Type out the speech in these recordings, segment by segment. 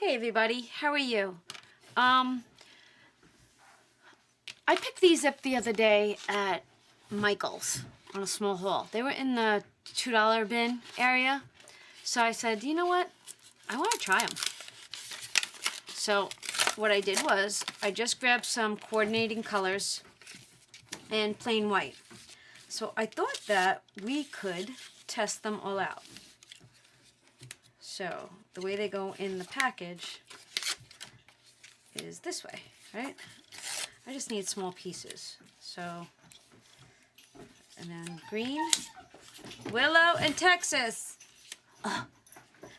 Hey everybody, how are you? I picked these up the other day at Michael's on a small haul. They were in the $2 bin area. So I said, you know what? I want to try them. So what I did was I just grabbed some coordinating colors and plain white. So I thought that we could test them all out. So the way they go in the package is this way, right? I just need small pieces. So, and then green, Willow, and Texas. Oh,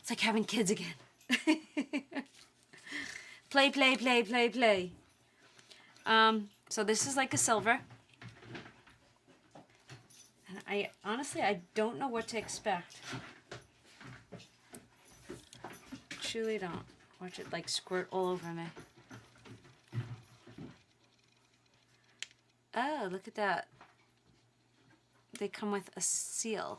it's like having kids again. Play, play, play, play, play. So this is like a silver. And I honestly don't know what to expect. Truly don't. Watch it like squirt all over me. Oh, look at that. They come with a seal.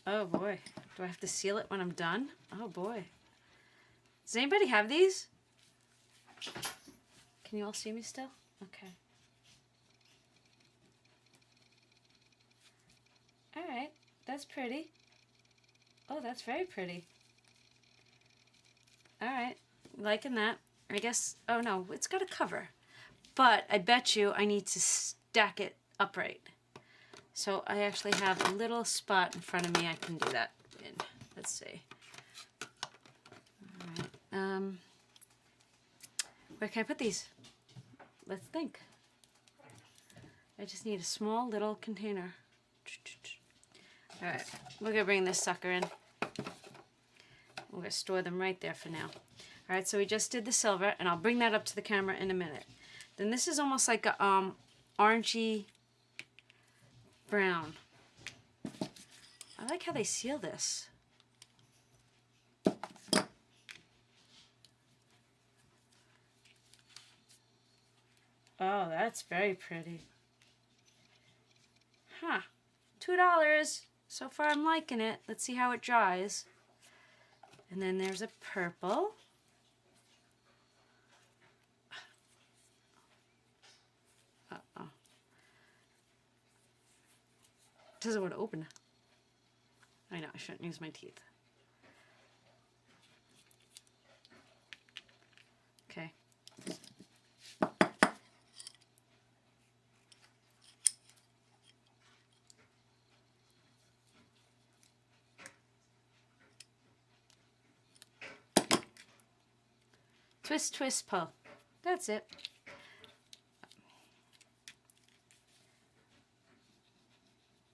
Oh boy. Do I have to seal it when I'm done? Oh boy. Does anybody have these? Can you all see me still? Okay. Alright. That's pretty. Oh, that's very pretty. Alright, liking that. I guess, oh no, it's got a cover. But I bet you I need to stack it upright. So I actually have a little spot in front of me I can do that in. Let's see. Alright, where can I put these? Let's think. I just need a small little container. Alright, we're going to bring this sucker in. We're going to store them right there for now. Alright, so we just did the silver, and I'll bring that up to the camera in a minute. Then this is almost like a orangey brown. I like how they seal this. Oh, that's very pretty. Huh. $2. So far I'm liking it. Let's see how it dries. And then there's a purple. Uh-oh. Doesn't want to open. I know, I shouldn't use my teeth. Okay. Twist, twist, pull. That's it.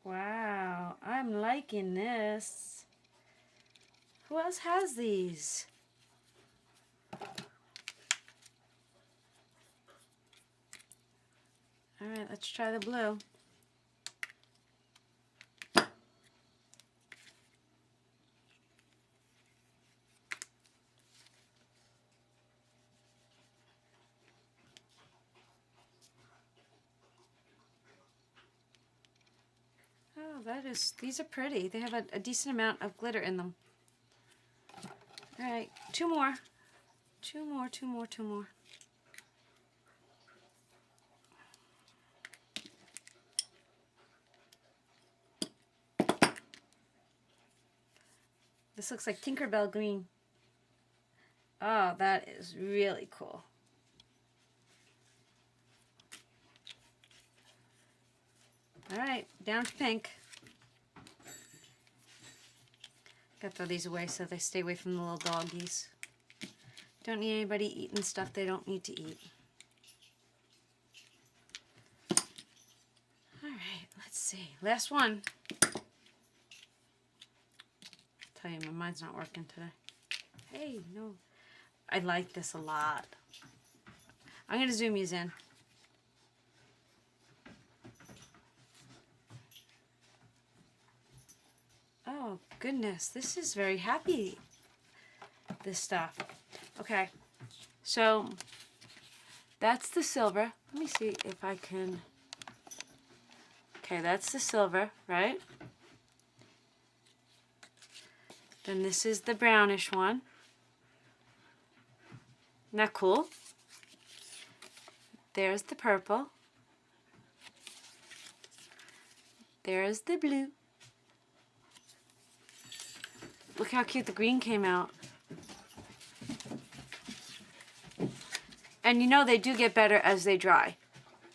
Wow, I'm liking this. Who else has these? Alright, let's try the blue. These are pretty. They have a decent amount of glitter in them. Alright, two more. Two more. This looks like Tinkerbell green. Oh, that is really cool. Alright, down to pink. Gotta throw these away so they stay away from the little doggies. Don't need anybody eating stuff they don't need to eat. Alright, let's see. Last one. Tell you, my mind's not working today. Hey, no. I like this a lot. I'm going to zoom these in. Oh, goodness. This is very happy, this stuff. Okay. So, that's the silver. Let me see if I can Okay, that's the silver, right? Then this is the brownish one. Isn't that cool? There's the purple. There's the blue. Look how cute the green came out. And you know they do get better as they dry,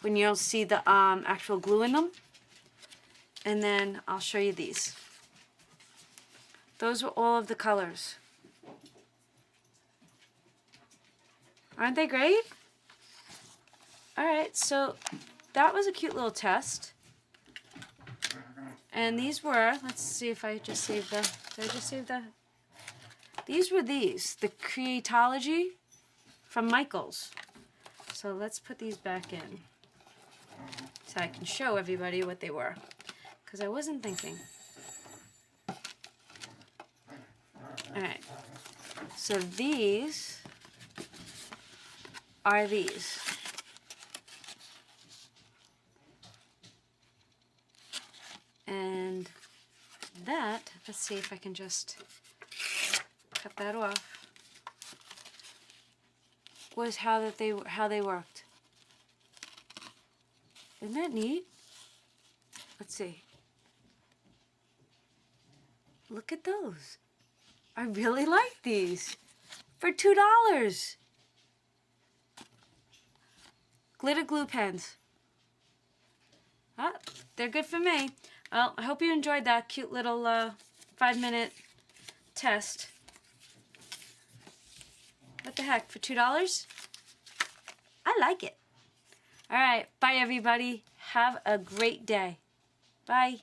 when you don't see the actual glue in them. And then I'll show you these. Those were all of the colors. Aren't they great? Alright, so that was a cute little test. And these were, let's see if I just saved the, did I just save the? These were these, the Creatology from Michaels. So let's put these back in so I can show everybody what they were, because I wasn't thinking. Alright, so these are these. And that, let's see if I can just cut that off, was how they worked. Isn't that neat? Let's see. Look at those. I really like these. For $2. Glitter glue pens. Ah, they're good for me. Well, I hope you enjoyed that cute little 5-minute test. What the heck, for $2? I like it. All right, bye everybody. Have a great day. Bye.